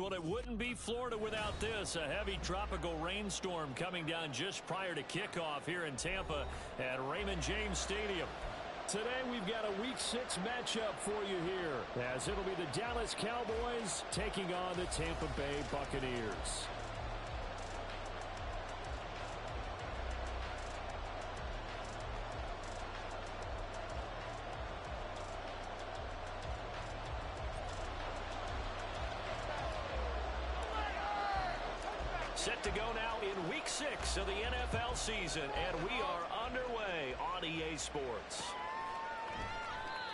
Well, it wouldn't be Florida without this. A heavy tropical rainstorm coming down just prior to kickoff here in Tampa at Raymond James Stadium. Today we've got a Week 6 matchup for you here, as it'll be the Dallas Cowboys taking on the Tampa Bay Buccaneers. Set to go now in Week 6 of the NFL season, and we are underway on EA Sports.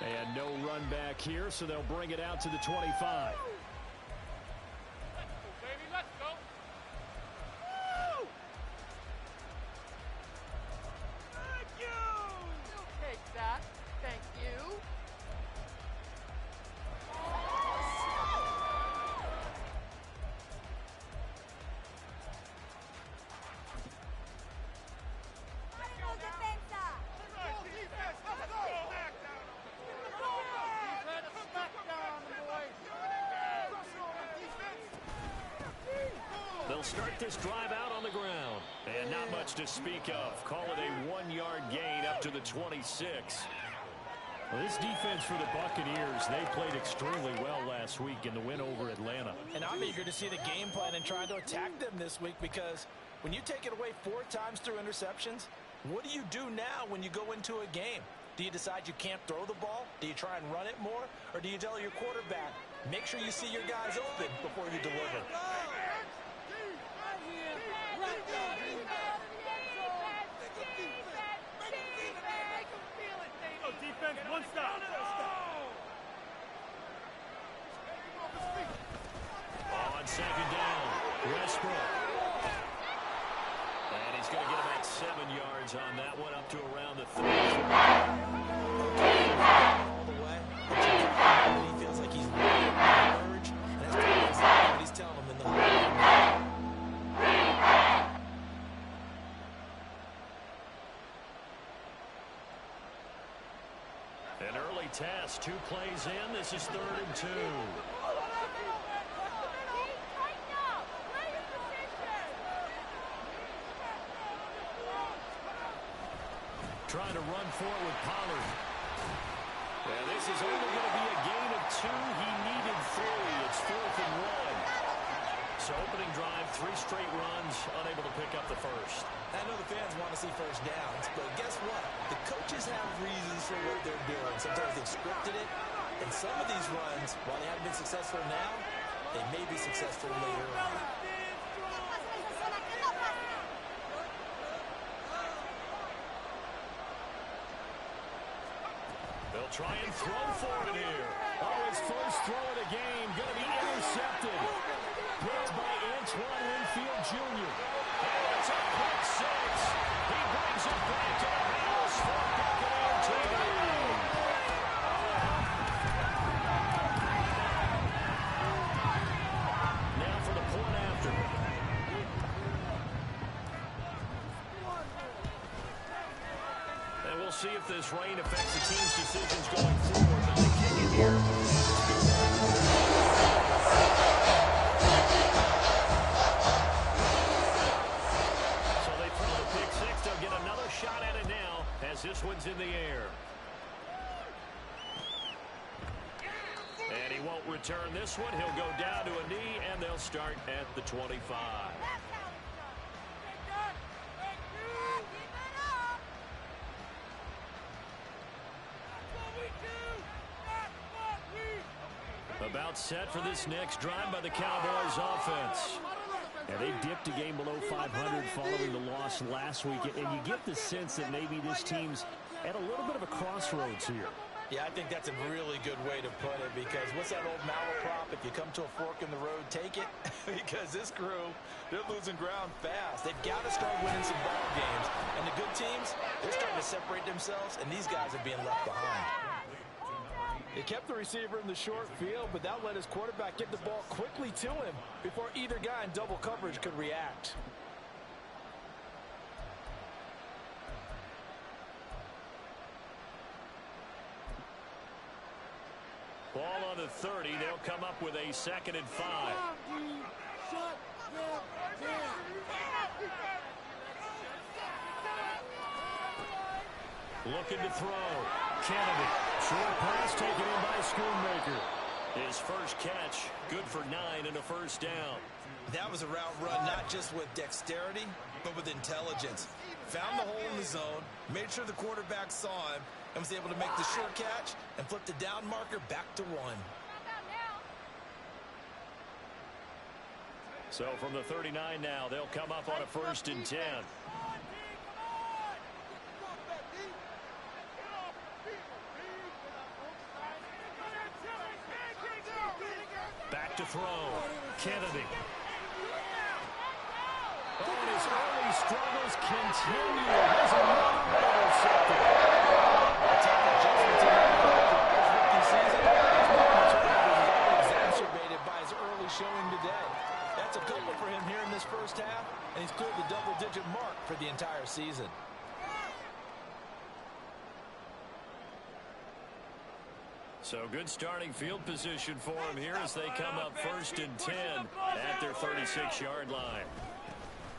And no run back here, so they'll bring it out to the 25. Let's go. Thank you. You'll take that. Thank you. They'll start this drive out on the ground. And not much to speak of. Call it a 1-yard gain up to the 26. Well, this defense for the Buccaneers, they played extremely well last week in the win over Atlanta. And I'm eager to see the game plan and try to attack them this week, because when you take it away 4 times through interceptions, what do you do now when you go into a game? Do you decide you can't throw the ball? Do you try and run it more? Or do you tell your quarterback, make sure you see your guys open before you deliver? Defense, one stop. On second down, Westbrook. And he's going to get about 7 yards on that one, up to around the 30. All the way. He feels like he's running on the verge, and that's probably exactly what he's telling him in the whole. An early test, 2 plays in. This is 3rd and 2. Trying to run forward with Pollard. And this is only going to be a gain of 2. He needed 3. It's 4th and 1. So opening drive, 3 straight runs, unable to pick up the first. I know the fans want to see first downs, but guess what? The coaches have reasons for what they're doing. Sometimes they've scripted it, and some of these runs, while they haven't been successful now, they may be successful later on. They'll try and throw for it here. Oh, his first throw of the game, going to be intercepted. Picked by Antoine Winfield Jr. And it's a quick 6. He brings it back to the house for Buccaneer TV. Now for the point after. And we'll see if this rain affects the team's decisions going forward. But they kick it here. So they throw the pick 6. They'll get another shot at it now as this one's in the air. And he won't return this one. He'll go down to a knee, and they'll start at the 25. About set for this next drive by the Cowboys offense. And they dipped a game below 500 following the loss last week. And you get the sense that maybe this team's at a little bit of a crossroads here. Yeah, I think that's a really good way to put it, because what's that old malaprop? If you come to a fork in the road, take it. Because this crew, they're losing ground fast. They've got to start winning some ball games. And the good teams, they're starting to separate themselves, and these guys are being left behind. He kept the receiver in the short field, but that let his quarterback get the ball quickly to him before either guy in double coverage could react. Ball on the the 30. They'll come up with a 2nd and 5. Looking to throw. Kennedy. Short pass taken in by Schoonmaker. His first catch, good for 9 and a first down. That was a route run not just with dexterity, but with intelligence. Found the hole in the zone, made sure the quarterback saw him, and was able to make the short catch and flip the down marker back to 1. So from the 39 now, they'll come up on a 1st and 10. Back to throw. Kennedy. Oh, and his early struggles continue. There's another intercepted. Exacerbated by his early showing today. That's a couple for him here in this first half, and he's cleared the double-digit mark for the entire season. So good starting field position for him here as they come up 1st and 10 at their 36-yard line.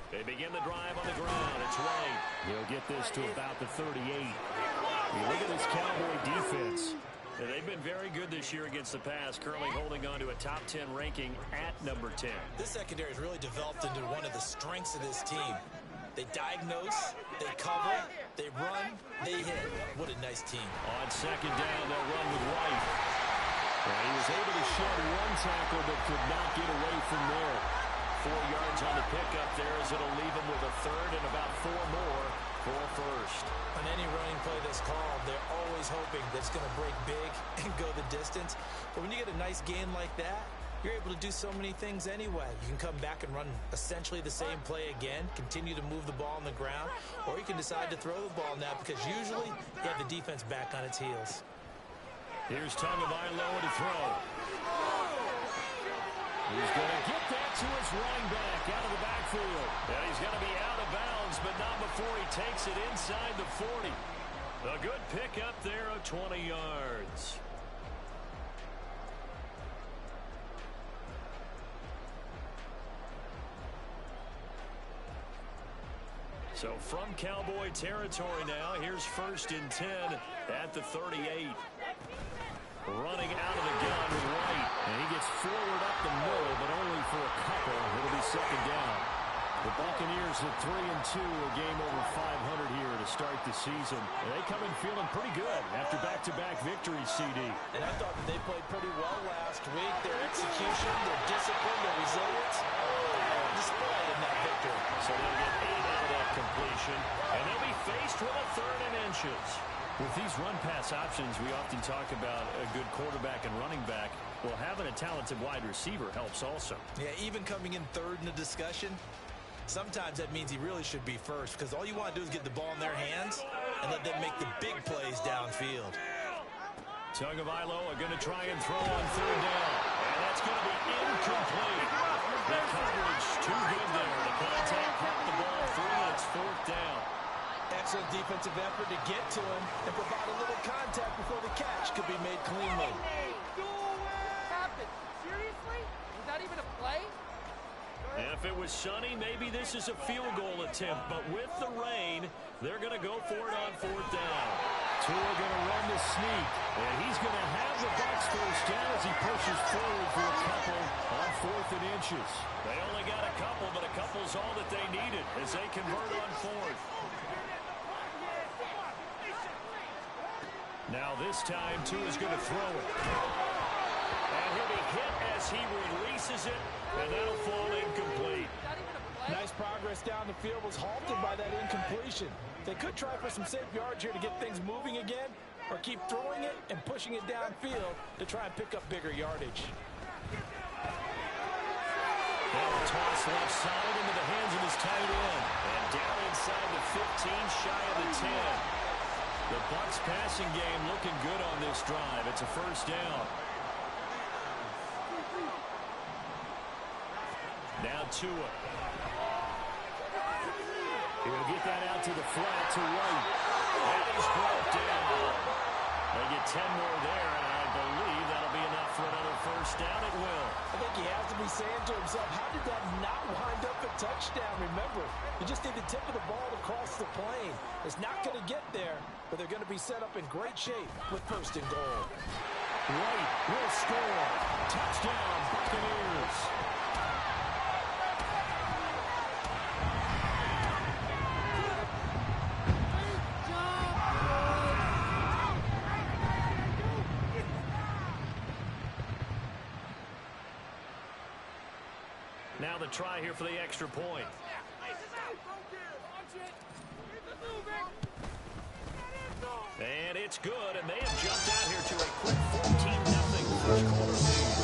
They begin the drive on the ground. It's Wayne. He'll get this to about the 38. You look at this Cowboy defense. They've been very good this year against the pass, currently holding on to a top 10 ranking at number 10. This secondary has really developed into one of the strengths of this team. They diagnose, they cover, they run, they hit. What a nice team. On 2nd down, they'll run with White. And he was able to shed 1 tackle but could not get away from there. 4 yards on the pickup there as it'll leave him with a 3rd and about 4 more for a 1st. On any running play that's called, they're always hoping that it's going to break big and go the distance. But when you get a nice gain like that, you're able to do so many things anyway. You can come back and run essentially the same play again, continue to move the ball on the ground, or you can decide to throw the ball now because usually you have the defense back on its heels. Here's Tagovailoa to throw. He's going to get that to his running back out of the backfield. And he's going to be out of bounds, but not before he takes it inside the 40. A good pick up there of 20 yards. So from Cowboy territory now, here's 1st and 10 at the 38. Running out of the gun with White. And he gets forward up the middle, but only for a couple. It'll be 2nd down. The Buccaneers at 3-2, a game over 500 here to start the season. And they come in feeling pretty good after back-to-back victories, CD. And I thought that they played pretty well last week. Their execution, their discipline, their resilience, displayed in that victory. So they'll get 8 out of that completion, and they'll be faced with a 3rd and inches. With these run-pass options, we often talk about a good quarterback and running back. Well, having a talented wide receiver helps also. Yeah, even coming in 3rd in the discussion, sometimes that means he really should be 1st because all you want to do is get the ball in their hands and let them make the big plays downfield. Tagovailoa going to try and throw on 3rd down. And that's going to be incomplete. The coverage too good there. The contact kept the ball free, and it's 4th down. Excellent defensive effort to get to him and provide a little contact before the catch could be made cleanly. What happened? Seriously? Was that even a play? And if it was sunny, maybe this is a field goal attempt. But with the rain, they're going to go for it on 4th down. Tua going to run the sneak. And he's going to have the Bucs first down as he pushes forward for a couple on 4th and inches. They only got a couple, but a couple's all that they needed as they convert on 4th. Now this time, Tua's going to throw it. And he'll be hit as he releases it, and that'll fall incomplete. Nice progress down the field was halted by that incompletion. They could try for some safe yards here to get things moving again, or keep throwing it and pushing it downfield to try and pick up bigger yardage. Now a toss left side into the hands of his tight end. And down inside the 15, shy of the 10. The Bucs passing game looking good on this drive. It's a 1st down. Now Tua. He'll get that out to the flat to White. And he's brought down. They get 10 more there, and I believe that'll be enough for another first down. It will. I think he has to be saying to himself, how did that not wind up a touchdown? Remember, you just need the tip of the ball to cross the plane. It's not going to get there, but they're going to be set up in great shape with first and goal. White will score. Touchdown, Buccaneers. Now the try here for the extra point. And it's good, and they have jumped out here to a quick 14-0 first quarter lead.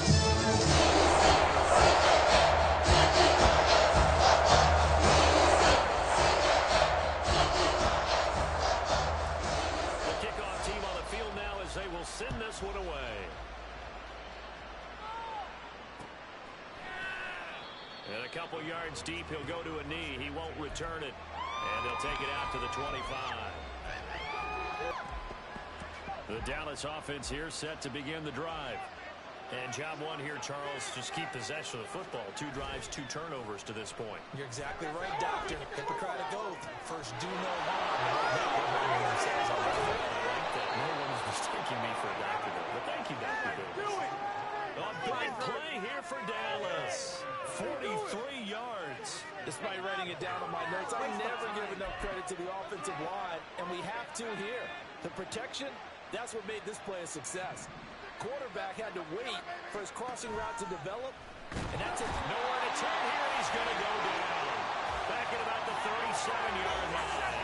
The kickoff team on the field now as they will send this one away. And a couple yards deep, he'll go to a knee. He won't return it. And they'll take it out to the 25. The Dallas offense here set to begin the drive. And job one here, Charles, just keep possession of the football. 2 drives, 2 turnovers to this point. You're exactly right, Doctor. Hippocratic oath. First, do no harm. I like that. No one is mistaking me for a Dr. Bill. But thank you, Dr. Bill. A big play here for Dallas. 43 yards. Despite writing it down on my notes, I never give enough credit to the offensive line, and we have to here. The protection, that's what made this play a success. Quarterback had to wait for his crossing route to develop, and that's it. Nowhere to turn here. He's going to go down. Back at about the 37-yard line.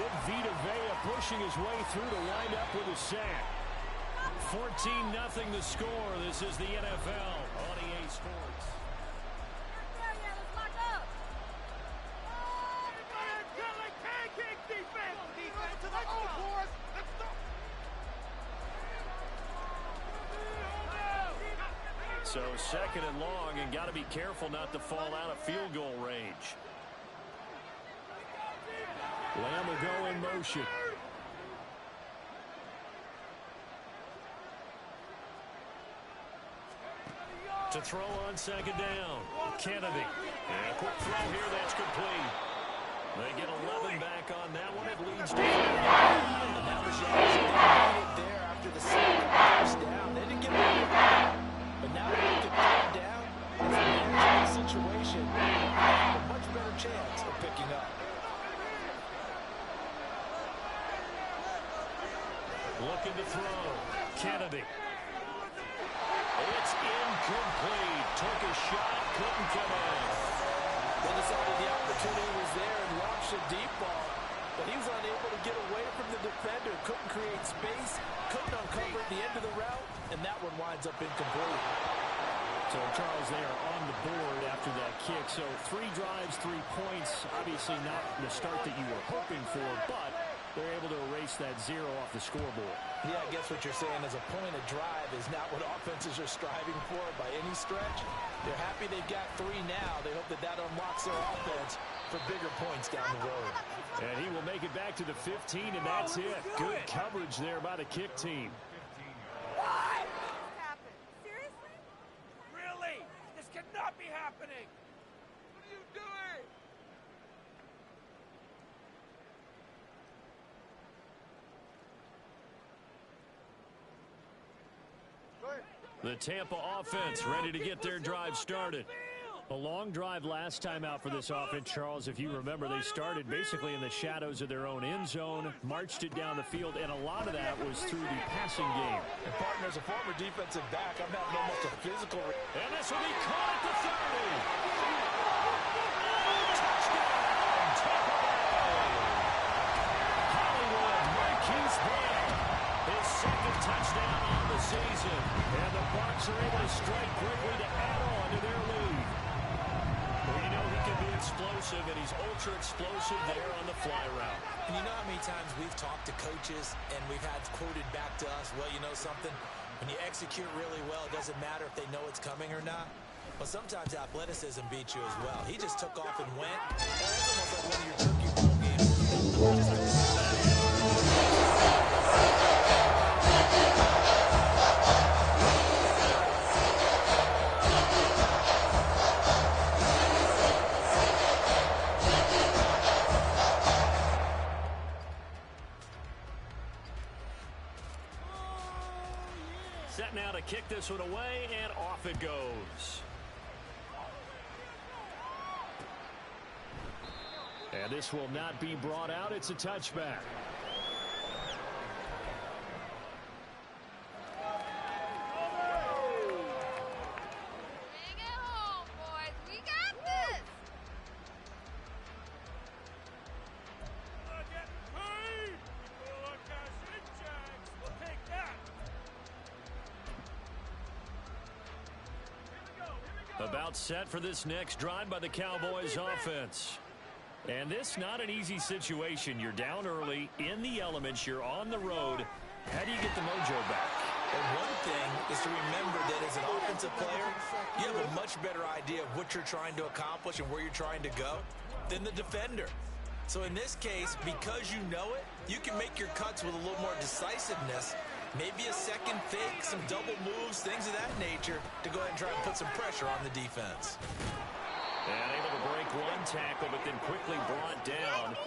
Big Vita Vea pushing his way through to wind up with a sack. 14-0 the score. This is the NFL on EA Sports. So second and long, and got to be careful not to fall out of field goal range. Lamb will go in motion. To throw on second down. Kennedy. And a quick throw here that's complete. They get 11 back on that one. It leads to and now the Jags are it there after the first down. They didn't get it, but now they get third down. It's a management situation. They have a much better chance of picking up. Looking to throw. Kennedy. It's incomplete. Took a shot, couldn't come in. They decided the opportunity was there and launched a deep ball, but he was unable to get away from the defender. Couldn't create space, couldn't uncover at the end of the route, and that one winds up incomplete. So, Charles, they are on the board after that kick. So 3 drives, 3 points. Obviously not the start that you were hoping for, but they're able to erase that 0 off the scoreboard. Yeah, I guess what you're saying is a point of drive is not what offenses are striving for by any stretch. They're happy they've got 3 now. They hope that that unlocks their offense for bigger points down the road. And he will make it back to the 15, and that's it. Good coverage there by the kick team. What happened? Seriously? Really? This cannot be happening. What are you doing? The Tampa offense ready to get their drive started. A long drive last time out for this offense, Charles. If you remember, they started basically in the shadows of their own end zone, marched it down the field, and a lot of that was through the passing game. And, partner, as a former defensive back, I'm having almost a physical... And this will be caught at the 30. Touchdown, Tampa Bay. Hollywood Marquise Brown, his second touchdown on the season. And the Bucs are able to strike quickly to add on to their lead. Well, you know he can be explosive, and he's ultra explosive there on the fly route. And you know how many times we've talked to coaches and we've had quoted back to us, well, you know something? When you execute really well, it doesn't matter if they know it's coming or not. But sometimes athleticism beats you as well. He just took off and went. That's almost like one of your turkey bowl games. kick this one away, and off it goes. And this will not be brought out. It's a touchback. About set for this next drive by the Cowboys offense. And this not an easy situation. You're down early, in the elements, you're on the road. How do you get the mojo back? And one thing is to remember that as an offensive player, you have a much better idea of what you're trying to accomplish and where you're trying to go than the defender. So in this case, because you know it, you can make your cuts with a little more decisiveness. Maybe a second fake, some double moves, things of that nature to go ahead and try and put some pressure on the defense. And able to break one tackle, but then quickly brought down.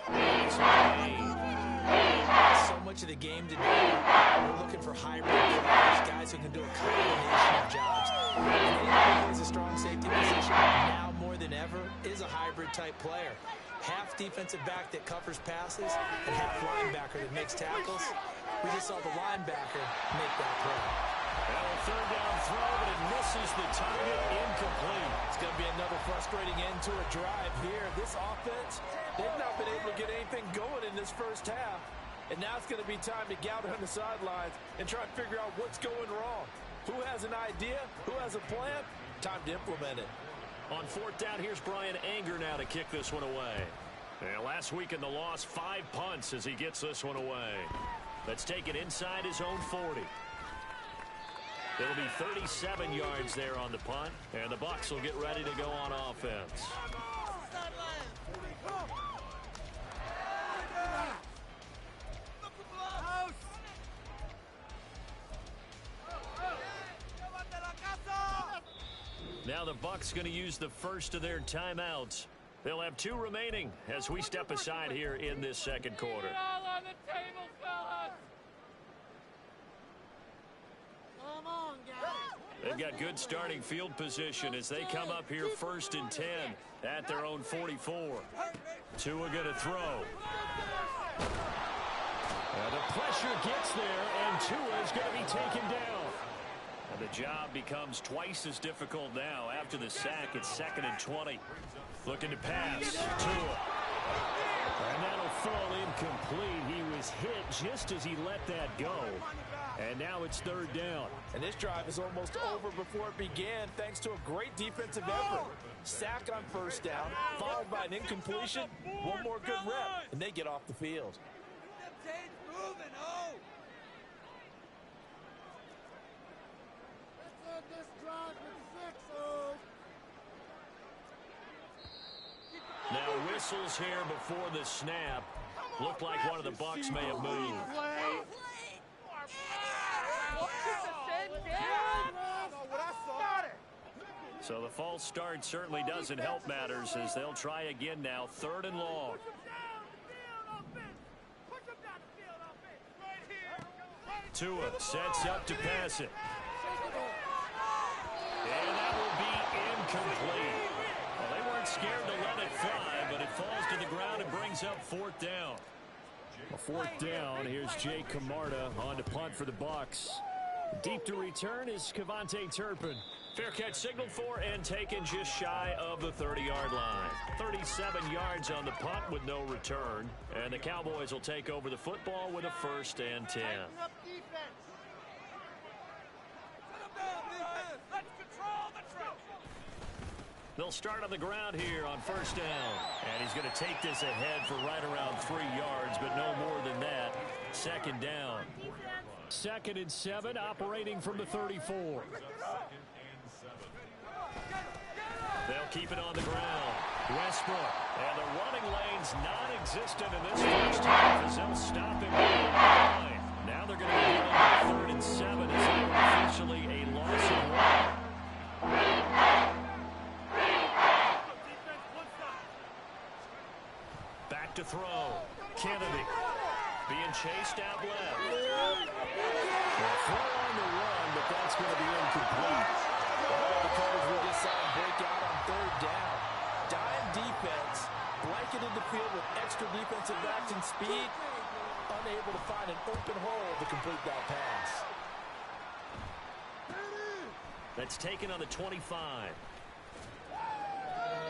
So much of the game today, we're looking for hybrid players, guys who can do a combination of jobs. And anybody who plays a strong safety position now more than ever is a hybrid type player. Half defensive back that covers passes and half linebacker that makes tackles. We just saw the linebacker make that play. Well, a third down throw, but it misses the target, incomplete. It's going to be another frustrating end to a drive here. This offense, they've not been able to get anything going in this first half. And now it's going to be time to gather on the sidelines and try and figure out what's going wrong. Who has an idea? Who has a plan? Time to implement it. On fourth down, here's Brian Anger now to kick this one away. And last week in the loss, 5 punts as he gets this one away. Let's take it inside his own 40. It'll be 37 yards there on the punt, and the Bucs will get ready to go on offense. Now the Bucs going to use the first of their timeouts. They'll have 2 remaining as we step aside here in this second quarter. All on the table, fellas. Come on, guys. They've got good starting field position as they come up here 1st and 10 at their own 44. Tua going to throw. The pressure gets there, and Tua is going to be taken down. And the job becomes twice as difficult now. After the sack, it's 2nd and 20. Looking to pass. Tua. And that'll fall incomplete. He was hit just as he let that go. And now it's 3rd down. And this drive is almost over before it began thanks to a great defensive effort. Sack on 1st down, followed by an incompletion. One more good rep, and they get off the field. Now whistles here before the snap. Looked like one of the Bucs may have moved. So the false start certainly doesn't help matters as they'll try again now. 3rd and long. Tua sets up to pass it. And that will be incomplete. Well, they weren't scared to let it fly, but it falls to the ground and brings up 4th down. A 4th down. Here's Jake Camarda on to punt for the Bucs. Deep to return is Kevontae Turpin. Fair catch signaled for and taken just shy of the 30-yard line. 37 yards on the punt with no return. And the Cowboys will take over the football with a 1st and 10. They'll start on the ground here on 1st down. And he's going to take this ahead for right around 3 yards, but no more than that. 2nd down. 2nd and 7, operating from the 34. They'll keep it on the ground. Westbrook. And the running lane's non-existent in this first half as they'll stop him at the line. Now they're going to be on 3rd and 7 as they are officially a loss of 1. Back to throw. Kennedy being chased out left. The throw on the run but that's going to be incomplete. The coverage we just saw break out on third down. Dime defense, blanketed the field with extra defensive backs and speed, unable to find an open hole to complete that pass. That's taken on the 25.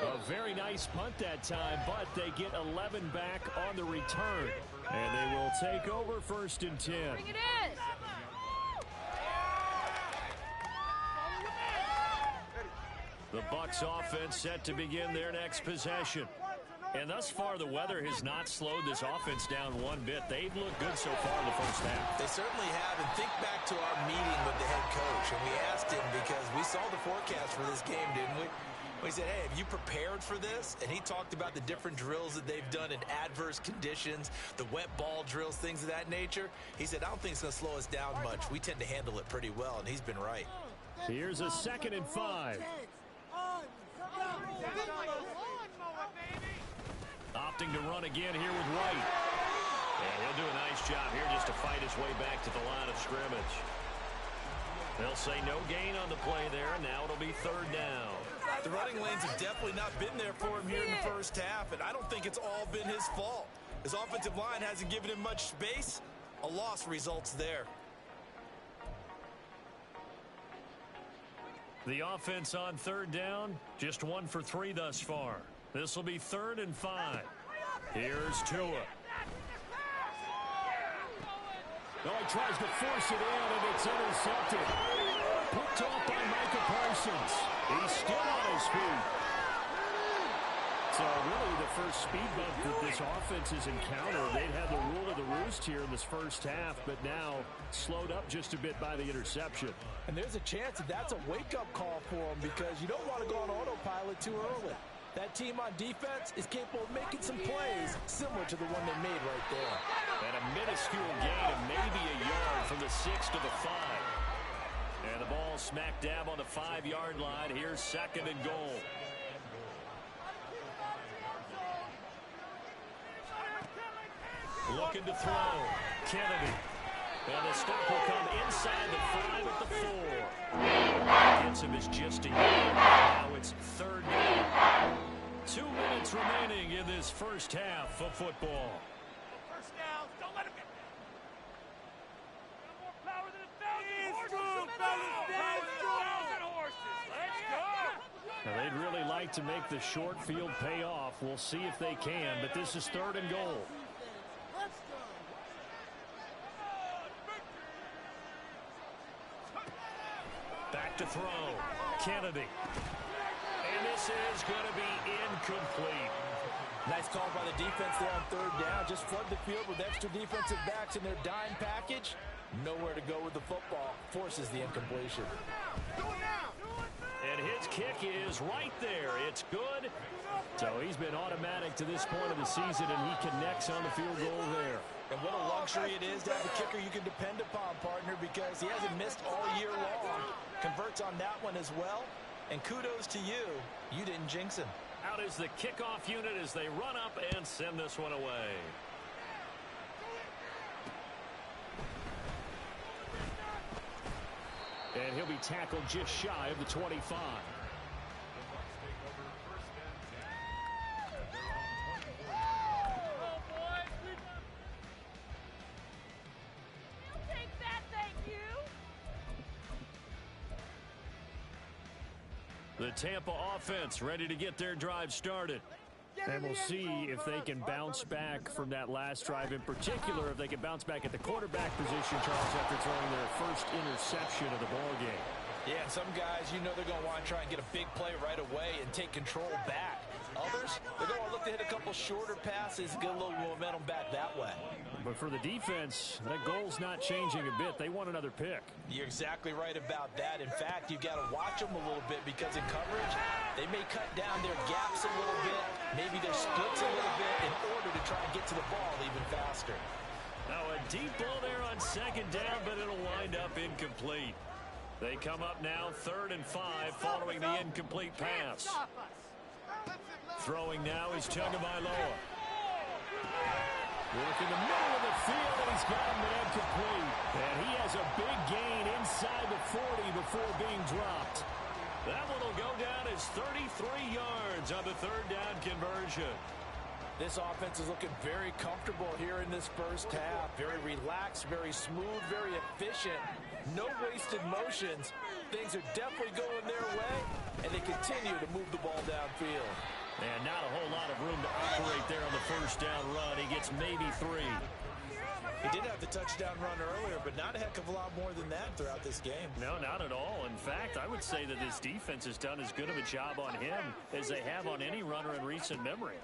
A very nice punt that time, but they get 11 back on the return. And they will take over 1st and 10. Bring it in. The Bucs offense set to begin their next possession. And thus far, the weather has not slowed this offense down one bit. They've looked good so far in the first half. They certainly have. And think back to our meeting with the head coach. And we asked him because we saw the forecast for this game, didn't we? We said, hey, have you prepared for this? And he talked about the different drills that they've done in adverse conditions, the wet ball drills, things of that nature. He said, I don't think it's going to slow us down much. We tend to handle it pretty well, and he's been right. Here's a 2nd and 5. Opting to run again here with White. And he'll do a nice job here just to fight his way back to the line of scrimmage. They'll say no gain on the play there, and now it'll be 3rd down. The running lanes have definitely not been there for him here in the first half, and I don't think it's all been his fault. His offensive line hasn't given him much space. A loss results there. The offense on 3rd down, just 1 for 3 thus far. This will be 3rd and 5. Here's Tua. No, he tries to force it in, and it's intercepted. Picked off by Micah Parsons. He's still on his feet. So really the first speed bump that this offense has encountered. They'd had the rule of the roost here in this first half, but now slowed up just a bit by the interception. And there's a chance that that's a wake-up call for them because you don't want to go on autopilot too early. That team on defense is capable of making some plays similar to the one they made right there. And a minuscule gain of maybe a yard from the 6 to the 5. And the ball smack dab on the 5-yard line. Here's 2nd and goal. Looking to throw. Kennedy. And the stop will come inside the 5 at the 4. Gets him as just a yard. Now it's 3rd down. 2 minutes remaining in this first half of football. First down. Don't let him get more power than 1,000 horses. Let's go. Now, they'd really like to make the short field pay off. We'll see if they can, but this is 3rd and goal. Back to throw. Kennedy. And this is going to be incomplete. Nice call by the defense there on 3rd down. Just flood the field with extra defensive backs in their dime package. Nowhere to go with the football. Forces the incompletion. And his kick is right there. It's good. So he's been automatic to this point of the season, and he connects on the field goal there. And what a luxury it is to have a kicker you can depend upon, partner, because he hasn't missed all year long. Converts on that one as well. And kudos to you. You didn't jinx him. Out is the kickoff unit as they run up and send this one away. And he'll be tackled just shy of the 25. The Tampa offense ready to get their drive started. And we'll see if they can bounce back from that last drive, in particular, if they can bounce back at the quarterback position, Charles, after throwing their first interception of the ballgame. Yeah, and some guys, you know they're going to want to try and get a big play right away and take control back. Others, they're going to look to hit a couple shorter passes and get a little momentum back that way. But for the defense, that goal's not changing a bit. They want another pick. You're exactly right about that. In fact, you've got to watch them a little bit because in coverage, they may cut down their gaps a little bit, maybe their splits a little bit in order to try and get to the ball even faster. Now a deep ball there on 2nd down, but it'll wind up incomplete. They come up now 3rd and 5 following the incomplete pass. Throwing now is Tagovailoa. Work in the middle of the field, and he's got him there complete. And he has a big gain inside the 40 before being dropped. That one will go down as 33 yards on the third down conversion. This offense is looking very comfortable here in this first half. Very relaxed, very smooth, very efficient. No wasted motions. Things are definitely going their way, and they continue to move the ball downfield. And not a whole lot of room to operate there on the first down run. He gets maybe 3. He did have the touchdown run earlier, but not a heck of a lot more than that throughout this game. No, not at all. In fact, I would say that this defense has done as good of a job on him as they have on any runner in recent memory.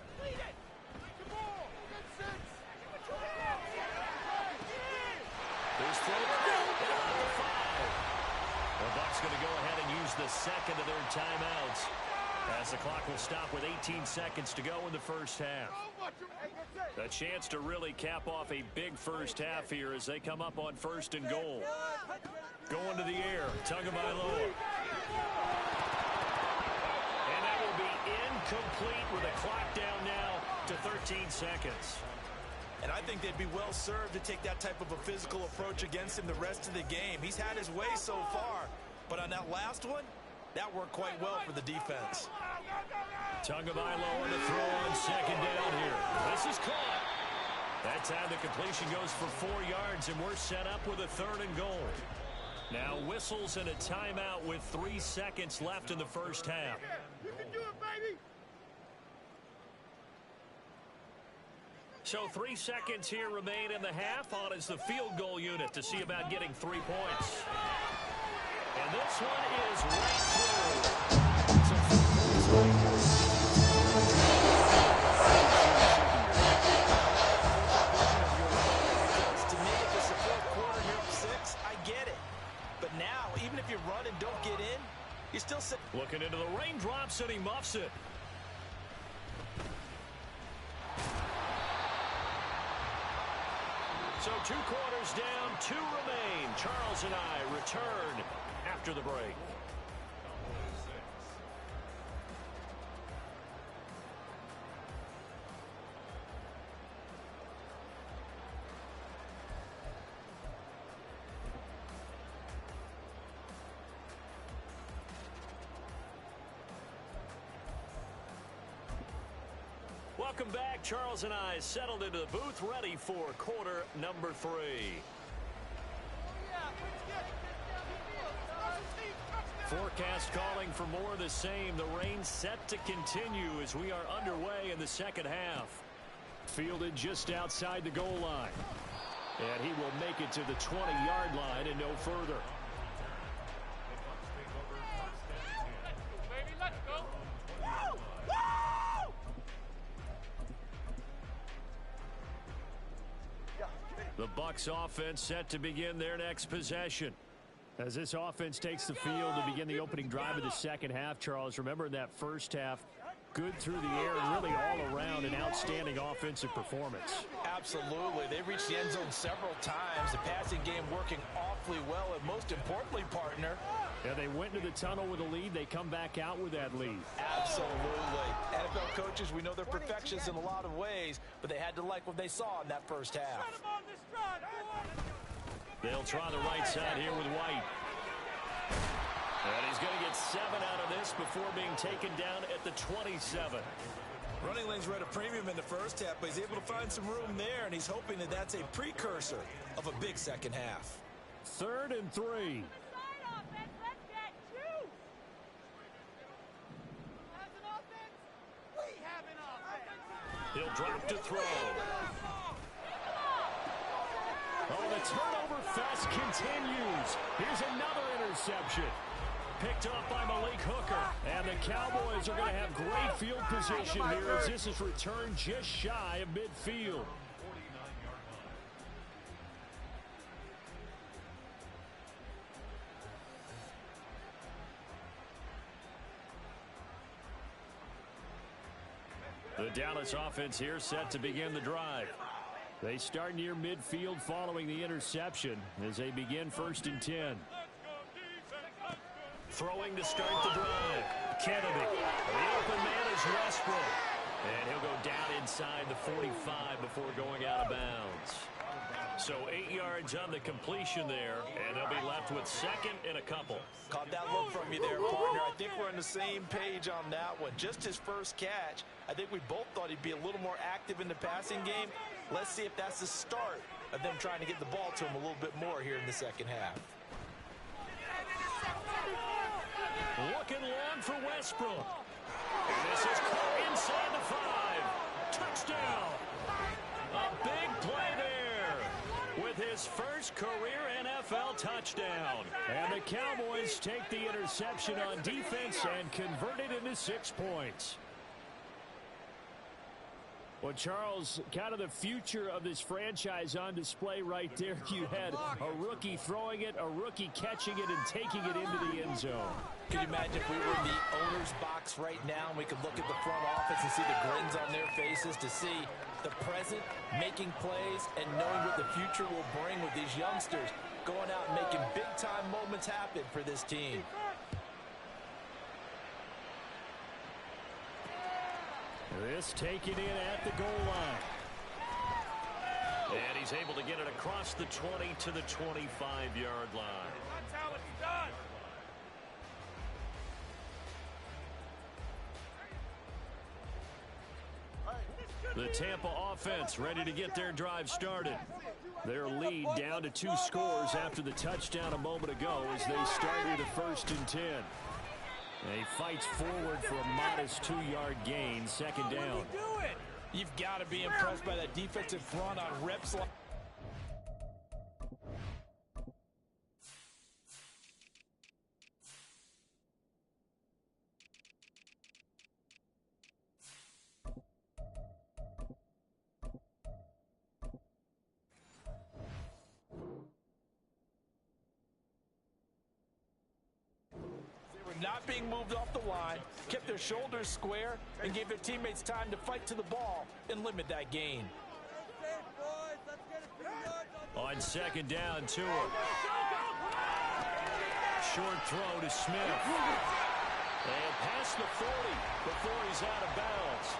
There's throw. The Bucs going to go ahead and use the second of their timeouts, as the clock will stop with 18 seconds to go in the first half. A chance to really cap off a big first half here as they come up on first and goal. Going to the air, Tagovailoa. And that will be incomplete with a clock down now to 13 seconds. And I think they'd be well served to take that type of a physical approach against him the rest of the game. He's had his way so far, but on that last one, that worked quite well for the defense. Tagovailoa to throw on second down here. This is caught. That time the completion goes for 4 yards, and we're set up with a third and goal. Now whistles and a timeout with 3 seconds left in the first half. You can do it, baby! So 3 seconds here remain in the half. On is the field goal unit to see about getting 3 points. And this one is right To me, if it's the fourth quarter, you're up 6, I get it. But now, even if you run and don't get in, you still sit. Looking into the raindrops, and he muffs it. So 2 quarters down, 2 remain. Charles and I return after the break. Welcome back. Charles and I settled into the booth, ready for quarter number 3. Forecast calling for more of the same. The rain set to continue as we are underway in the second half. Fielded just outside the goal line. And he will make it to the 20-yard line and no further. Baby, let's go! The Bucs offense set to begin their next possession. As this offense takes the field to begin the opening drive of the second half, Charles, remember in that first half, good through the air and really all around an outstanding offensive performance. Absolutely. They reached the end zone several times. The passing game working awfully well, and most importantly, partner. Yeah, they went into the tunnel with a lead. They come back out with that lead. Absolutely. NFL coaches, we know they're perfectionists in a lot of ways, but they had to like what they saw in that first half. They'll try the right side here with White. And he's going to get 7 out of this before being taken down at the 27. Running lanes were at a premium in the first half, but he's able to find some room there, and he's hoping that that's a precursor of a big second half. 3rd and 3. He'll drop to throw. Oh, the turnover fest continues. Here's another interception. Picked up by Malik Hooker. And the Cowboys are going to have great field position here as this is returned just shy of midfield. The Dallas offense here set to begin the drive. They start near midfield following the interception as they begin 1st and 10. Throwing to start the drive. Kennedy. The open man is Westbrook. And he'll go down inside. inside the 45 before going out of bounds. So 8 yards on the completion there, and they'll be left with second and a couple. Caught that look from you there, partner. I think we're on the same page on that one. Just his first catch. I think we both thought he'd be a little more active in the passing game. Let's see if that's the start of them trying to get the ball to him a little bit more here in the second half. Looking long for Westbrook. And this is caught inside the 5. Touchdown. A big play there with his first career NFL touchdown. And the Cowboys take the interception on defense and convert it into 6 points. Well, Charles, kind of the future of this franchise on display right there. You had a rookie throwing it, a rookie catching it, and taking it into the end zone. Can you imagine if we were in the owner's box right now and we could look at the front office and see the grins on their faces, to see the present making plays and knowing what the future will bring with these youngsters going out and making big-time moments happen for this team. This taken in at the goal line. And he's able to get it across the 20 to the 25-yard line. That's how it's done. The Tampa offense ready to get their drive started. Their lead down to 2 scores after the touchdown a moment ago as they start with a 1st and 10. And he fights forward for a modest 2-yard gain, second down. You've got to be impressed by that defensive front on reps like... Not being moved off the line, kept their shoulders square, and gave their teammates time to fight to the ball and limit that gain. On 2nd down, Tua. Short throw to Smith. And past the 40 before he's out of bounds.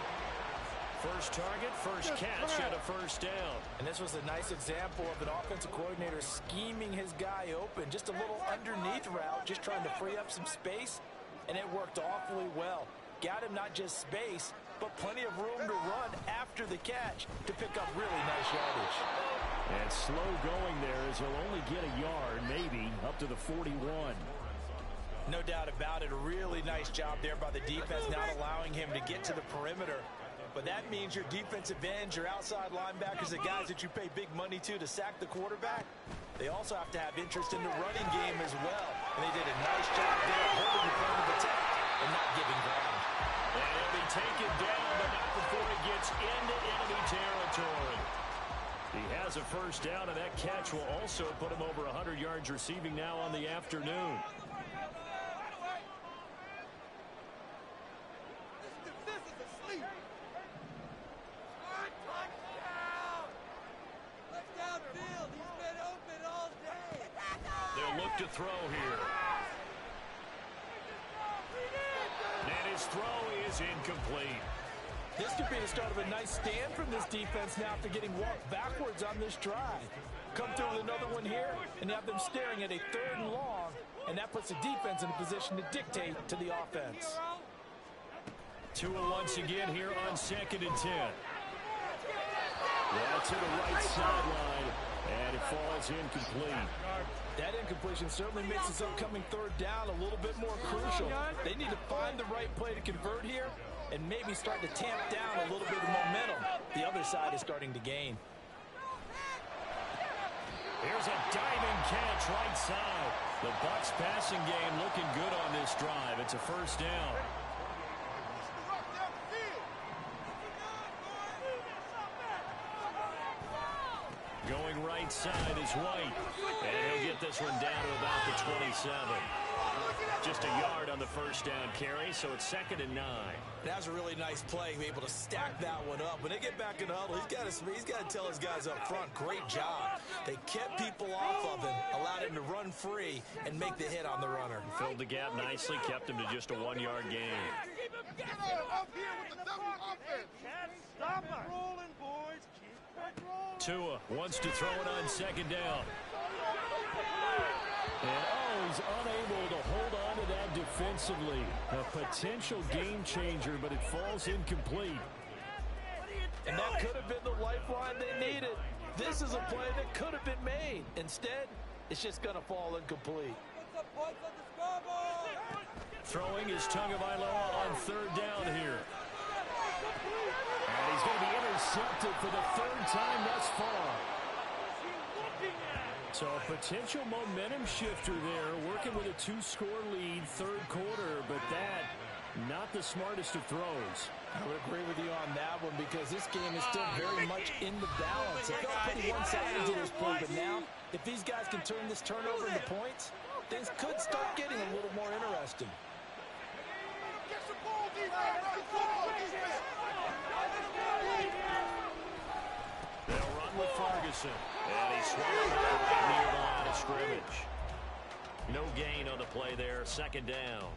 First target, first catch, and a 1st down. And this was a nice example of an offensive coordinator scheming his guy open. Just a little underneath route, just trying to free up some space, and it worked awfully well. Got him not just space, but plenty of room to run after the catch to pick up really nice yardage. And slow going there as he'll only get a yard, maybe, up to the 41. No doubt about it. A really nice job there by the defense, not allowing him to get to the perimeter. But that means your defensive ends, your outside linebackers, the guys that you pay big money to sack the quarterback, they also have to have interest in the running game as well. And they did a nice job there holding the point of attack and not giving ground. And he'll be taken down, but not before he gets into enemy territory. He has a 1st down, and that catch will also put him over 100 yards receiving now on the afternoon. To throw here. And his throw is incomplete. This could be the start of a nice stand from this defense now after getting walked backwards on this drive. Come through with another one here, and you have them staring at a 3rd and long, and that puts the defense in a position to dictate to the offense. Tua once again here on 2nd and 10. Yeah, to the right sideline, and it falls incomplete. That incompletion certainly makes this upcoming 3rd down a little bit more crucial. They need to find the right play to convert here and maybe start to tamp down a little bit of momentum. The other side is starting to gain. Here's a diving catch right side. The Bucs passing game looking good on this drive. It's a 1st down. Going right side is White. And he'll get this one down to about the 27. Just a yard on the 1st down carry, so it's 2nd and 9. That was a really nice play, be able to stack that one up. When they get back in the huddle, he's got to tell his guys up front, great job. They kept people off of him, allowed him to run free and make the hit on the runner. Filled the gap nicely, kept him to just a 1-yard gain. Stop it! Tua wants to throw it on second down. And he's unable to hold on to that defensively. A potential game changer, but it falls incomplete. And that could have been the lifeline they needed. This is a play that could have been made. Instead, it's just going to fall incomplete. Throwing is Tagovailoa on third down here. And he's going to be intercepted for the third time thus far. So a potential momentum shifter there, working with a 2-score lead, third quarter, but that, not the smartest of throws. I would agree with you on that one because this game is still very much in the balance. It felt pretty one-sided to this point, but now, if these guys can turn this turnover into points, things could start getting a little more interesting. They'll run with Ferguson, and he swallowed it right near the line of scrimmage. No gain on the play there, second down.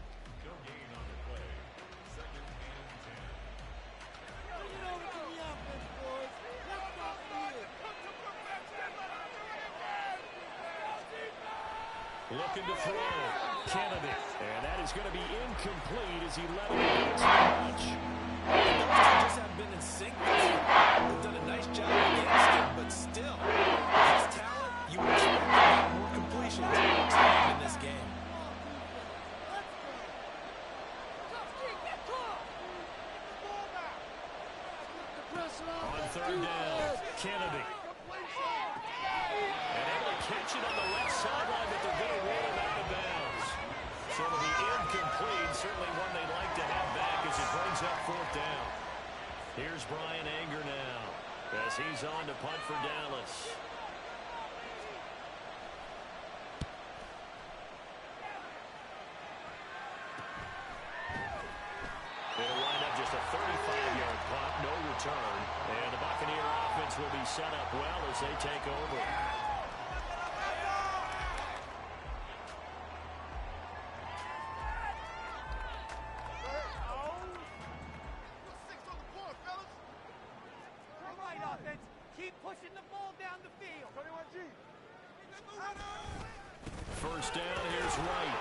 Looking to throw. Kennedy. And that is going to be incomplete as he let it go too much. Those just haven't been in sync. They've done a nice job against him, but still, his talent, you would expect to have more completions in this game. On third down, Kennedy. And able to catch it on the left sideline, but they're going to roll it out of bounds. So it'll be incomplete. Certainly one they'd like to have back as it brings up fourth down. Here's Brian Anger now as he's on to punt for Dallas. It'll wind up just a 35-yard punt, no return. And the Buccaneer offense will be set up well as they take over. Keep pushing the ball down the field. First down, here's Wright.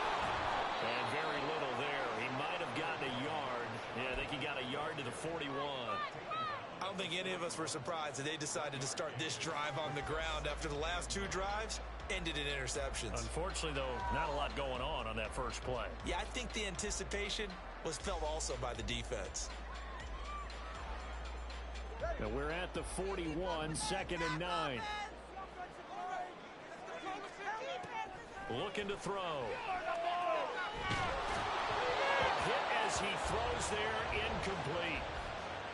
And very little there. He might have gotten a yard. Yeah, I think he got a yard to the 41. I don't think any of us were surprised that they decided to start this drive on the ground after the last two drives ended in interceptions. Unfortunately, though, not a lot going on that first play. Yeah, I think the anticipation was felt also by the defense. Now we're at the 41, second and 9. Looking to throw. Hit as he throws there, incomplete.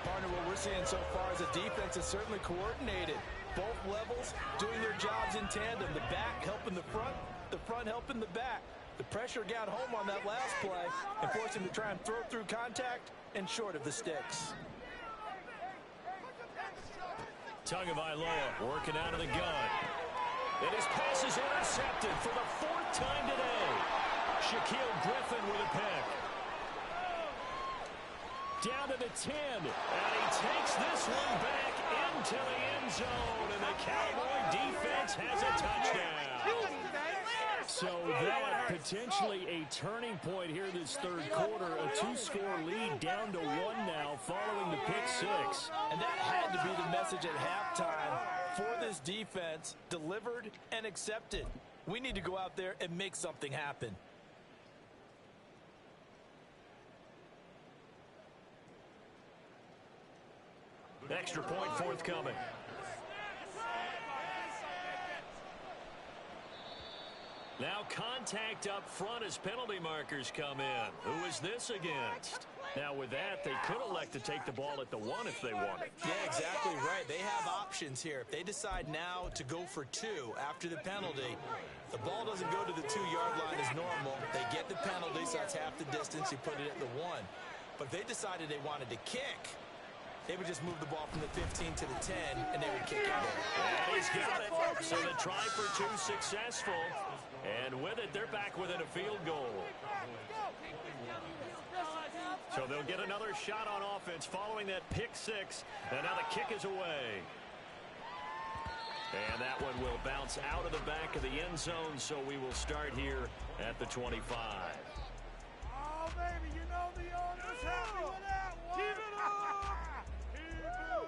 Partner, what we're seeing so far is the defense is certainly coordinated. Both levels doing their jobs in tandem. The back helping the front helping the back. The pressure got home on that last play and forced him to try and throw through contact and short of the sticks. Tagovailoa working out of the gun. And his pass is intercepted for the fourth time today. Shaquille Griffin with a pick. Down to the 10. And he takes this one back into the end zone. And the Cowboy defense has a touchdown. So that potentially a turning point here this third quarter. A 2-score lead down to 1 now following the pick 6. And that had to be the message at halftime for this defense. Delivered and accepted. We need to go out there and make something happen. Extra point forthcoming. Now contact up front as penalty markers come in. Who is this against? Now with that, they could elect to take the ball at the 1 if they wanted. Yeah, exactly right. They have options here. If they decide now to go for 2 after the penalty, the ball doesn't go to the 2-yard line as normal. They get the penalty, so that's half the distance. You put it at the 1. But if they decided they wanted to kick, they would just move the ball from the 15 to the 10, and they would kick out. And he's got it. So the try for 2 successful. And with it, they're back within a field goal. So they'll get another shot on offense following that pick 6. And now the kick is away. And that one will bounce out of the back of the end zone, so we will start here at the 25. Oh, baby, you know the owner's happy with that one. Keep it up! Keep it up!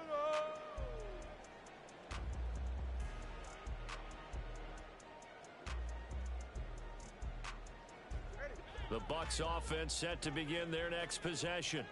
The Bucs offense set to begin their next possession.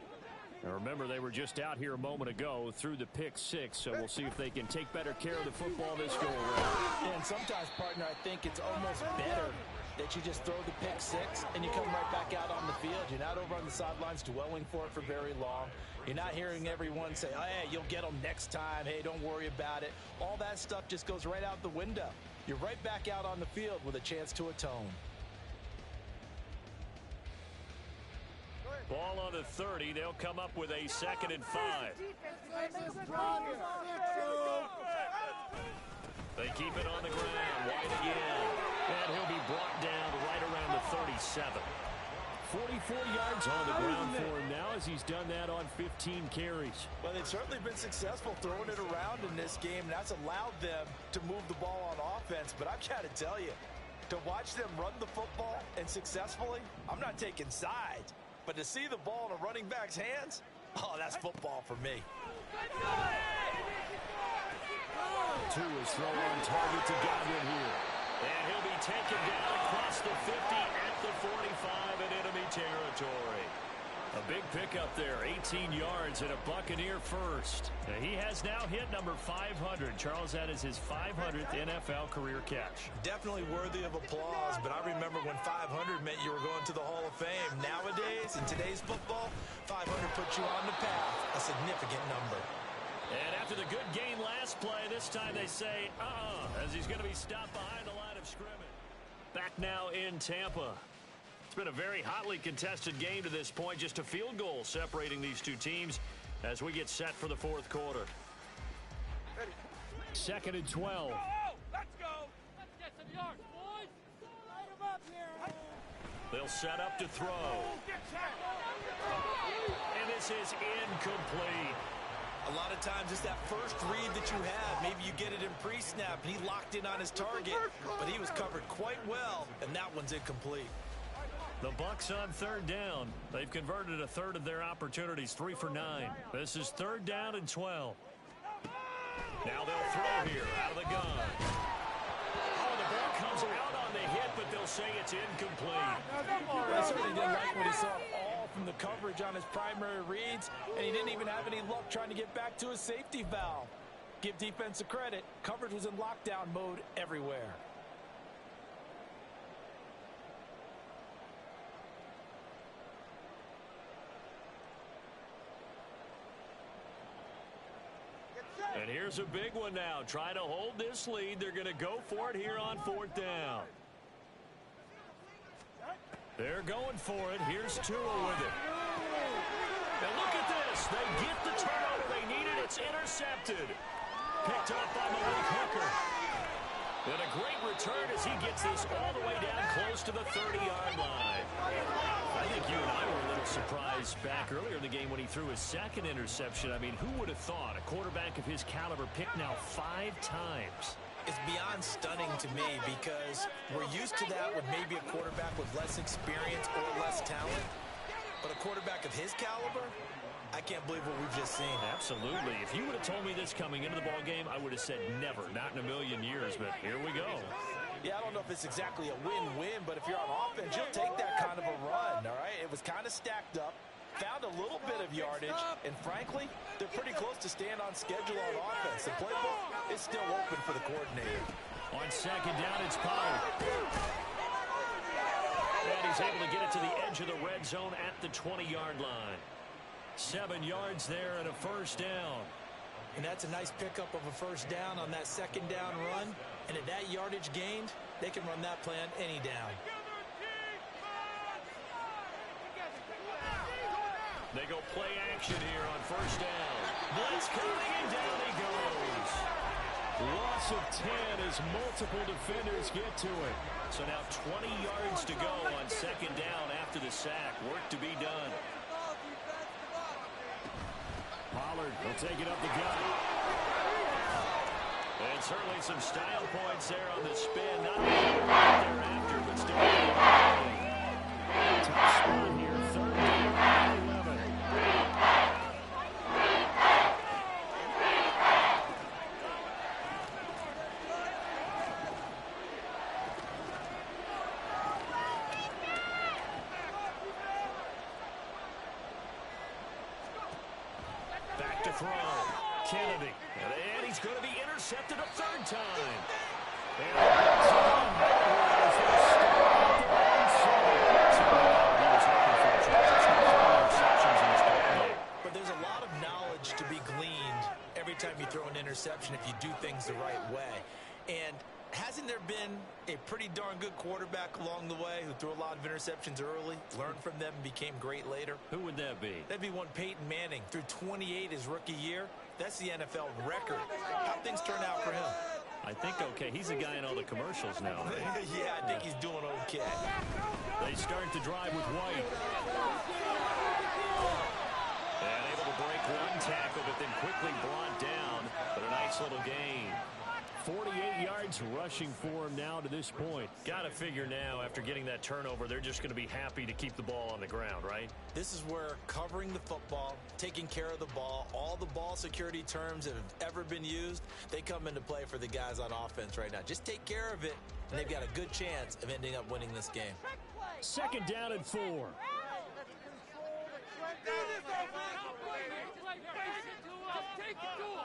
Now remember, they were just out here a moment ago through the pick six, so we'll see if they can take better care of the football this go around. And sometimes, partner, I think it's almost better that you just throw the pick six and you come right back out on the field. You're not over on the sidelines dwelling for it for very long. You're not hearing everyone say, oh, hey, you'll get them next time. Hey, don't worry about it. All that stuff just goes right out the window. You're right back out on the field with a chance to atone. Ball on the 30. They'll come up with a 2nd and 5. They keep it on the ground. Wide again. And he'll be brought down right around the 37. 44 yards on the ground for him now as he's done that on 15 carries. Well, they've certainly been successful throwing it around in this game, and that's allowed them to move the ball on offense. But I've got to tell you, to watch them run the football and successfully, I'm not taking sides. But to see the ball in a running back's hands, oh, that's football for me. Two is thrown on target to Godwin here. And he'll be taken down across the 50 at the 45 in enemy territory. A big pickup there, 18 yards and a Buccaneer first. Now, he has now hit number 500. Charles, that is his 500th NFL career catch. Definitely worthy of applause, but I remember when 500 meant you were going to the Hall of Fame. Nowadays, in today's football, 500 puts you on the path, a significant number. And after the good gain last play, this time they say, as he's going to be stopped behind the line of scrimmage. Back now in Tampa. It's been a very hotly contested game to this point. Just a field goal separating these two teams as we get set for the fourth quarter. 2nd and 12. Let's go! Let's get some yards, boys! Light him up here! They'll set up to throw. And this is incomplete. A lot of times it's that first read that you have. Maybe you get it in pre-snap, and he locked in on his target, but he was covered quite well, and that one's incomplete. The Bucs on 3rd down. They've converted a third of their opportunities, 3 for 9. This is 3rd down and 12. Now they'll throw here out of the gun. Oh, the ball comes out on the hit, but they'll say it's incomplete. I certainly didn't like what he saw all from the coverage on his primary reads, and he didn't even have any luck trying to get back to his safety valve. Give defense a credit. Coverage was in lockdown mode everywhere. And here's a big one now. Trying to hold this lead. They're going to go for it here on 4th down. They're going for it. Here's Tua with it. And look at this. They get the turnover they needed. It's intercepted. Picked up by Malik Hooker. And a great return as he gets this all the way down close to the 30-yard line. I think you and I were a little surprised back earlier in the game when he threw his 2nd interception. I mean, who would have thought a quarterback of his caliber picked now 5 times? It's beyond stunning to me because we're used to that with maybe a quarterback with less experience or less talent. But a quarterback of his caliber, I can't believe what we've just seen. Absolutely. If you would have told me this coming into the ball game, I would have said never, not in a million years, but here we go. Yeah, I don't know if it's exactly a win-win, but if you're on offense, you'll take that kind of a run, all right? It was kind of stacked up, found a little bit of yardage, and frankly, they're pretty close to staying on schedule on offense. The playbook is still open for the coordinator. On 2nd down, it's Pollard. And he's able to get it to the edge of the red zone at the 20-yard line. 7 yards there and a 1st down. And that's a nice pickup of a 1st down on that 2nd down run. And at that yardage gained, they can run that plan any down. They go play action here on 1st down. Blitz coming and down he goes. Loss of 10 as multiple defenders get to it. So now 20 yards to go on 2nd down after the sack. Work to be done. Pollard will take it up the gut. And certainly some style points there on the spin. Not thereafter, but still. Tough spot here. Third down, 11. Back to throw. Kennedy. And he's going to be intercepted a third time. But there's a lot of knowledge to be gleaned every time you throw an interception if you do things the right way. And hasn't there been a pretty darn good quarterback along the way who threw a lot of interceptions early, learned from them, and became great later? Who would that be? That'd be one Peyton Manning. Threw 28 his rookie year. That's the NFL record. How'd things turn out for him? I think okay. He's a guy in all the commercials now. Right? Yeah, I think he's doing okay. They start to drive with White. And able to break one tackle, but then quickly brought down. But a nice little gain. 48 yards rushing for him now to this point. Got to figure now, after getting that turnover, they're just going to be happy to keep the ball on the ground, right? This is where covering the football, taking care of the ball, all the ball security terms that have ever been used, they come into play for the guys on offense right now. Just take care of it, and they've got a good chance of ending up winning this game. Second down and 4. Take it to him.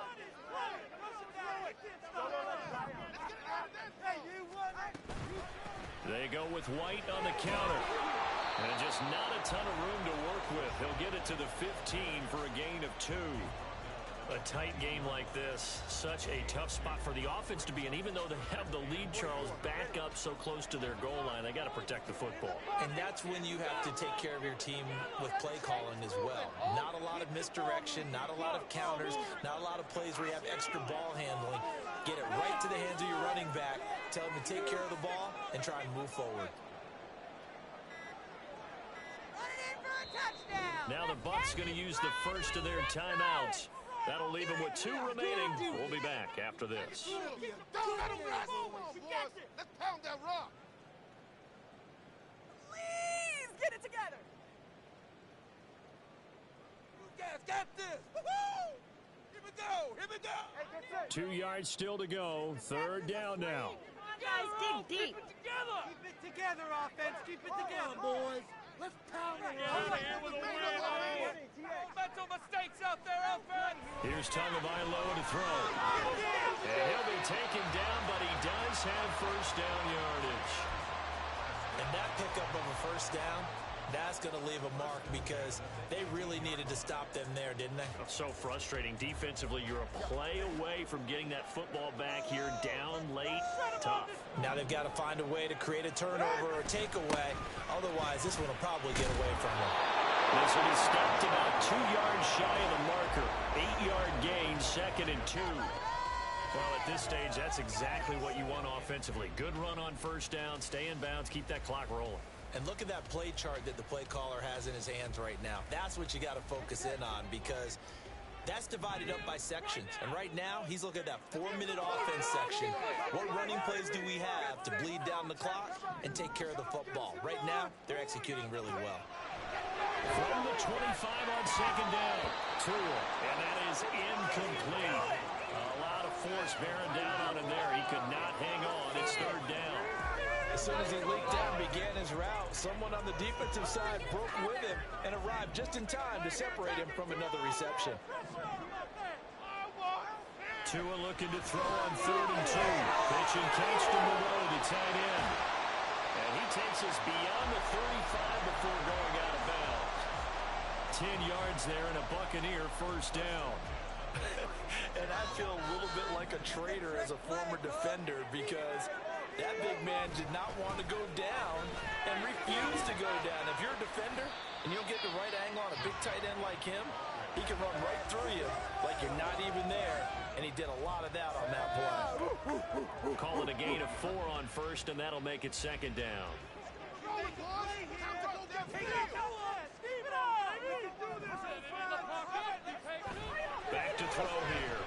They go with White on the counter. And just not a ton of room to work with. He'll get it to the 15 for a gain of 2. A tight game like this, such a tough spot for the offense to be in. Even though they have the lead, Charles, back up so close to their goal line, they got to protect the football. And that's when you have to take care of your team with play calling as well. Not a lot of misdirection, not a lot of counters, not a lot of plays where you have extra ball handling. Get it right to the hands of your running back, tell him to take care of the ball, and try and move forward. Now the Bucs going to use the first of their timeouts. That'll leave them with 2 remaining. We'll be back after this. Don't let him wrestle. Let's pound that rock. Please get it together. You guys got this. Woo-hoo! Here we go. Here we go. 2 yards still to go. Third down now. Guys, dig deep. Keep it together. Keep it together, offense. Keep it together, boys. Let's pound it. Mental mistakes out there, offense. Here's Tagovailoa to throw. And he'll be taken down, but he does have first down yardage. And that pickup of a first down, that's going to leave a mark because they really needed to stop them there, didn't they? So frustrating. Defensively, you're a play away from getting that football back here down late. Tough. Now they've got to find a way to create a turnover or takeaway. Otherwise, this one will probably get away from them. This one is stopped about 2 yards shy of the marker. 8-yard gain, 2nd and 2. Well, at this stage, that's exactly what you want offensively. Good run on first down, stay in bounds, keep that clock rolling. And look at that play chart that the play caller has in his hands right now. That's what you got to focus in on because that's divided up by sections. And right now, he's looking at that 4-minute offense section. What running plays do we have to bleed down the clock and take care of the football? Right now, they're executing really well. From the 25 on second down, Tua, and that is incomplete. A lot of force bearing down on him there. He could not hang on. It's third down. As soon as he leaked down, began his route, someone on the defensive side broke with him and arrived just in time to separate him from another reception. Tua looking to throw on 3rd and 2. Pitch and catch to Moreau to tight end. And he takes us beyond the 35 before going out of bounds. 10 yards there and a Buccaneer first down. And I feel a little bit like a traitor as a former defender because that big man did not want to go down and refused to go down. If you're a defender and you don't get the right angle on a big tight end like him, he can run right through you like you're not even there. And he did a lot of that on that play. Call it a gain of 4 on first, and that'll make it second down. Back to throw here.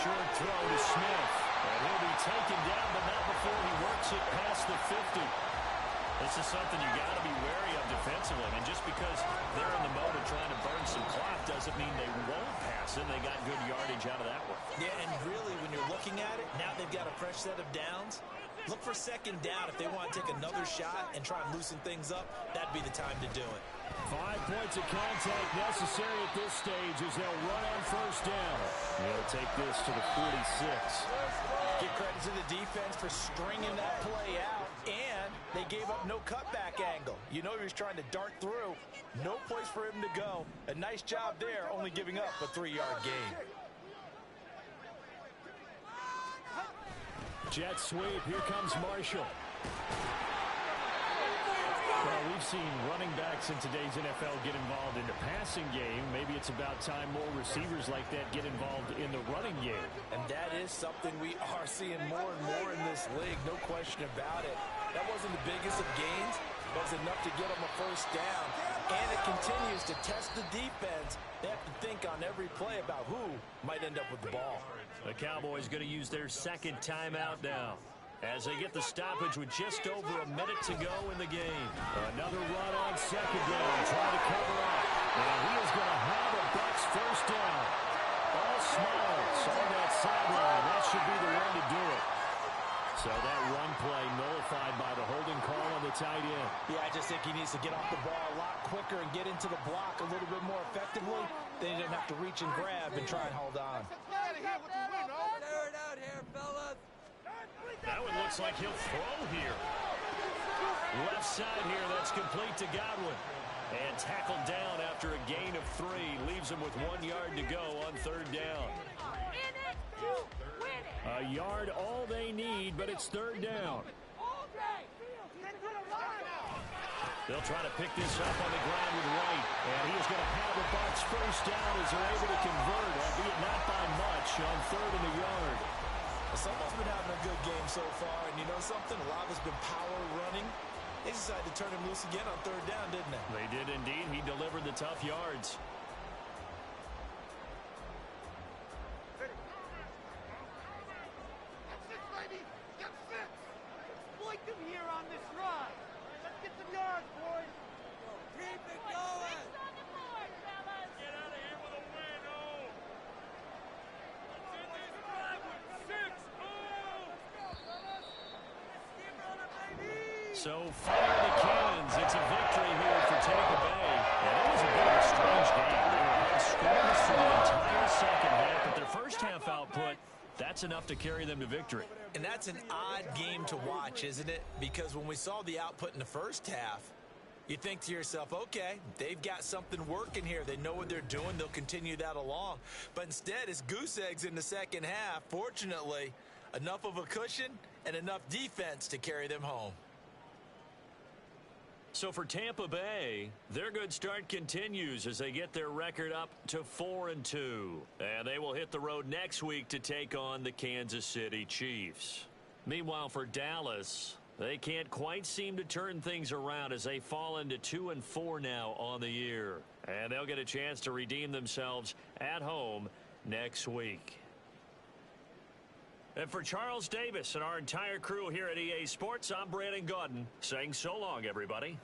short throw to Smith. And he'll be taken down, but not before he works it past the 50. This is something you got to be wary of defensively. And just because they're in the mode of trying to burn some clock doesn't mean they won't pass it. They got good yardage out of that one. Yeah, and really, when you're looking at it, now they've got a fresh set of downs. Look for second down if they want to take another shot and try and loosen things up. That'd be the time to do it. 5 points of contact necessary at this stage as they'll run on first down. They'll take this to the 46. Give credit to the defense for stringing that play out, and they gave up no cutback angle. You know he was trying to dart through. No place for him to go. A nice job there, only giving up a 3-yard gain. Jet sweep. Here comes Marshall. Well, we've seen running backs in today's NFL get involved in the passing game. Maybe it's about time more receivers like that get involved in the running game. And that is something we are seeing more and more in this league, no question about it. That wasn't the biggest of gains, but it was enough to get them a first down. And it continues to test the defense. They have to think on every play about who might end up with the ball. The Cowboys going to use their second timeout now, as they get the stoppage with just over a minute to go in the game. Another run on second down, trying to cover up. And he is going to have a Bucs first down. All Smiles on that sideline. That should be the one to do it. So that run play nullified by the holding call on the tight end. Yeah, I just think he needs to get off the ball a lot quicker and get into the block a little bit more effectively. Then he didn't have to reach and grab and try and hold on. Tear it out here, fellas. That one looks like he'll throw here. Left side here, that's complete to Godwin. And tackled down after a gain of 3. Leaves him with 1 yard to go on third down. A yard all they need, but it's third down. They'll try to pick this up on the ground with Wright. And he is going to have the Bucs first down as they're able to convert, albeit not by much, on third and a yard. Someone's been having a good game so far, and you know something? A lot of it's been power running. They decided to turn him loose again on third down, didn't they? They did indeed. He delivered the tough yards. That's it, baby. Get fit. Exploit them here on this run. Let's get some yards, boys. Keep it going. Get out of here with a win, oh. Let's end this drive with 6. So fire the cannons. It's a victory here for Tampa Bay. And it was a bit of a strange game. They were scoreless for the entire second half, but their first half output, that's enough to carry them to victory. And that's an odd game to watch, isn't it? Because when we saw the output in the first half, you think to yourself, okay, they've got something working here. They know what they're doing. They'll continue that along. But instead, it's goose eggs in the second half. Fortunately, enough of a cushion and enough defense to carry them home. So for Tampa Bay, their good start continues as they get their record up to 4-2. And they will hit the road next week to take on the Kansas City Chiefs. Meanwhile, for Dallas, they can't quite seem to turn things around as they fall into 2-4 now on the year. And they'll get a chance to redeem themselves at home next week. And for Charles Davis and our entire crew here at EA Sports, I'm Brandon Gaudin saying so long, everybody.